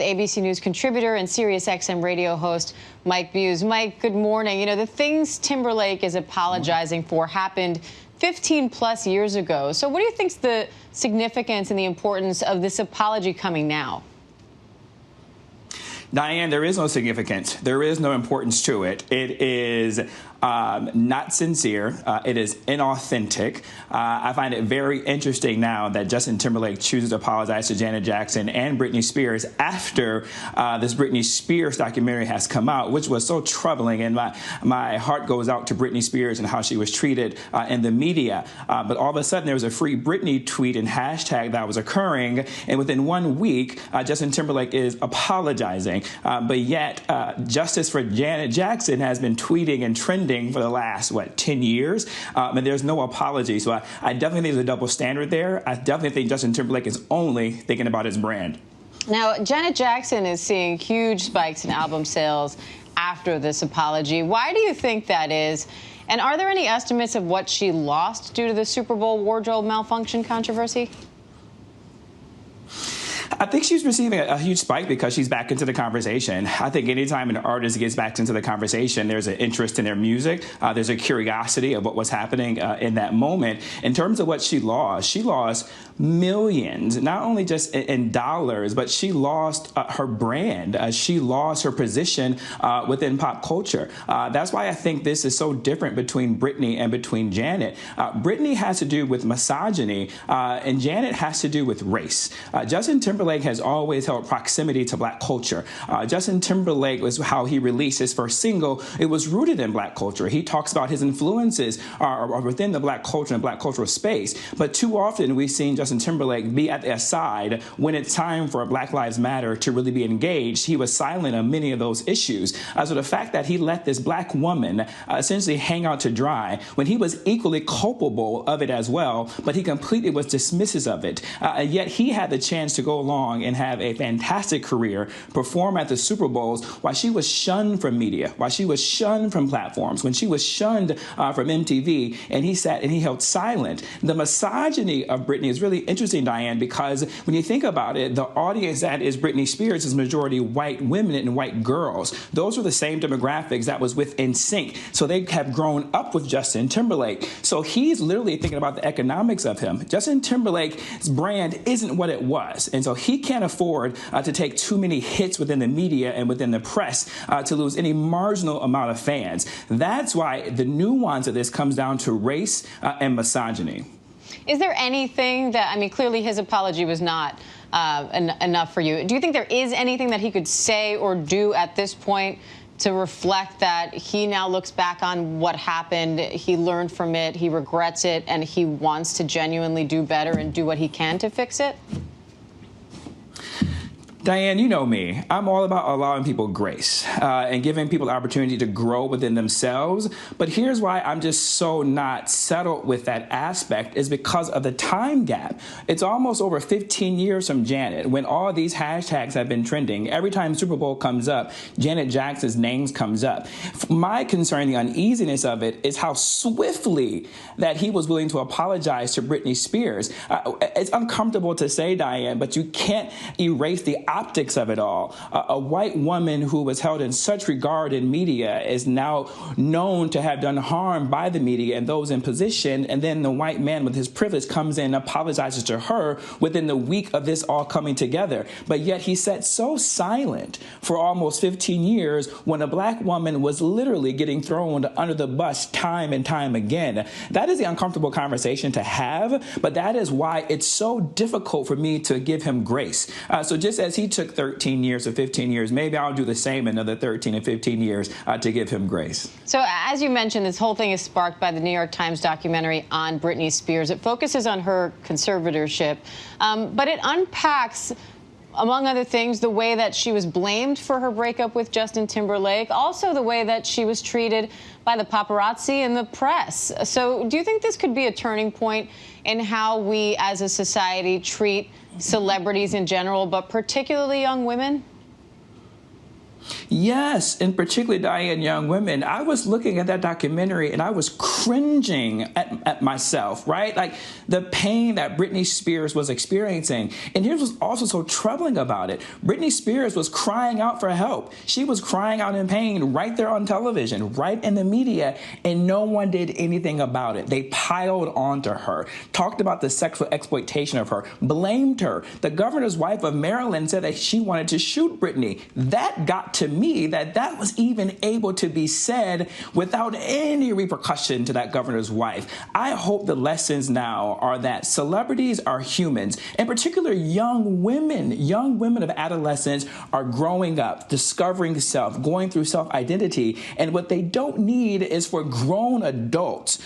The ABC News contributor and SiriusXM radio host Mike Buse. Mike, good morning. You know, the things Timberlake is apologizing for happened 15 plus years ago. So what do you think's the significance and the importance of this apology coming now? Diane, there is no significance. There is no importance to it. It is not sincere. It is inauthentic. I find it very interesting now that Justin Timberlake chooses to apologize to Janet Jackson and Britney Spears after this Britney Spears documentary has come out, which was so troubling. And my heart goes out to Britney Spears and how she was treated in the media. But all of a sudden, there was a Free Britney tweet and hashtag that was occurring. And within 1 week, Justin Timberlake is apologizing. But yet, Justice for Janet Jackson has been tweeting and trending for the last, 10 years? And there's no apology. So I definitely think there's a double standard there. I definitely think Justin Timberlake is only thinking about his brand. Now, Janet Jackson is seeing huge spikes in album sales after this apology. Why do you think that is? And are there any estimates of what she lost due to the Super Bowl wardrobe malfunction controversy? I think she's receiving a huge spike because she's back into the conversation. I think anytime an artist gets back into the conversation, there's an interest in their music. There's a curiosity of what was happening in that moment. In terms of what she lost millions, not only just in dollars, but she lost her brand. She lost her position within pop culture. That's why I think this is so different between Britney and between Janet. Britney has to do with misogyny, and Janet has to do with race. Justin Timberlake has always held proximity to black culture. Justin Timberlake was how he released his first single. It was rooted in black culture. He talks about his influences are within the black culture and black cultural space. But too often we've seen Justin Timberlake be at their side when it's time for Black Lives Matter to really be engaged. He was silent on many of those issues. So the fact that he let this black woman essentially hang out to dry when he was equally culpable of it as well, but he completely was dismissive of it. And yet he had the chance to go along and have a fantastic career, perform at the Super Bowls while she was shunned from media, while she was shunned from platforms, when she was shunned from MTV, and he sat and he held silent. The misogyny of Britney is really interesting, Diane, because when you think about it, the audience that is Britney Spears is majority white women and white girls. Those are the same demographics that was with NSYNC. So they have grown up with Justin Timberlake. So he's literally thinking about the economics of him. Justin Timberlake's brand isn't what it was. And so he can't afford to take too many hits within the media and within the press to lose any marginal amount of fans. That's why the nuance of this comes down to race and misogyny. Is there anything that, I mean, clearly his apology was not enough for you. Do you think there is anything that he could say or do at this point to reflect that he now looks back on what happened, he learned from it, he regrets it, and he wants to genuinely do better and do what he can to fix it? Diane, you know me. I'm all about allowing people grace and giving people the opportunity to grow within themselves. But here's why I'm just so not settled with that aspect is because of the time gap. It's almost over 15 years from Janet when all these hashtags have been trending. Every time Super Bowl comes up, Janet Jackson's name comes up. My concern, the uneasiness of it, is how swiftly that he was willing to apologize to Britney Spears. It's uncomfortable to say, Diane, but you can't erase the optics of it all. A white woman who was held in such regard in media is now known to have done harm by the media and those in position, and then the white man with his privilege comes in and apologizes to her within the week of this all coming together. But yet he sat so silent for almost 15 years when a black woman was literally getting thrown under the bus time and time again. That is the uncomfortable conversation to have, but that is why it's so difficult for me to give him grace. So just as he took 13 years or 15 years, maybe I'll do the same another 13 and 15 years to give him grace. So as you mentioned, this whole thing is sparked by the New York Times documentary on Britney Spears. It focuses on her conservatorship, but it unpacks, among other things, the way that she was blamed for her breakup with Justin Timberlake, also the way that she was treated by the paparazzi and the press. So do you think this could be a turning point in how we as a society treat celebrities in general, but particularly young women? Yes, and particularly Diane, young women. I was looking at that documentary and I was cringing at myself, right? Like the pain that Britney Spears was experiencing. And here's what's also so troubling about it. Britney Spears was crying out for help. She was crying out in pain right there on television, right in the media, and no one did anything about it. They piled onto her, talked about the sexual exploitation of her, blamed her. The governor's wife of Maryland said that she wanted to shoot Britney. That got to me that was even able to be said without any repercussion to that governor's wife. I hope the lessons now are that celebrities are humans, in particular young women of adolescence are growing up, discovering self, going through self-identity, and what they don't need is for grown adults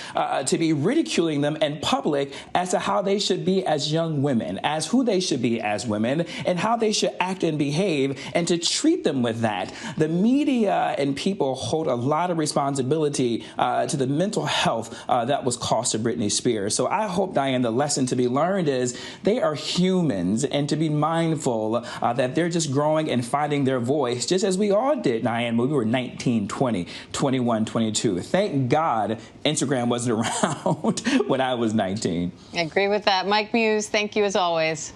to be ridiculing them in public as to how they should be as young women, as who they should be as women, and how they should act and behave, and to treat them with that. The media and people hold a lot of responsibility to the mental health that was cost to Britney Spears. So I hope, Diane, the lesson to be learned is they are humans, and to be mindful that they're just growing and finding their voice, just as we all did, Diane, when we were 19, 20, 21, 22. Thank God Instagram wasn't around when I was 19. I agree with that. Mike Muse, thank you as always.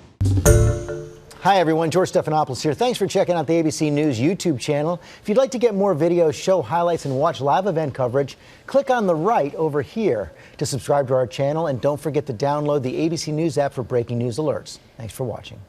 Hi, everyone. George Stephanopoulos here. Thanks for checking out the ABC News YouTube channel. If you'd like to get more videos, show highlights, and watch live event coverage, click on the right over here to subscribe to our channel. And don't forget to download the ABC News app for breaking news alerts. Thanks for watching.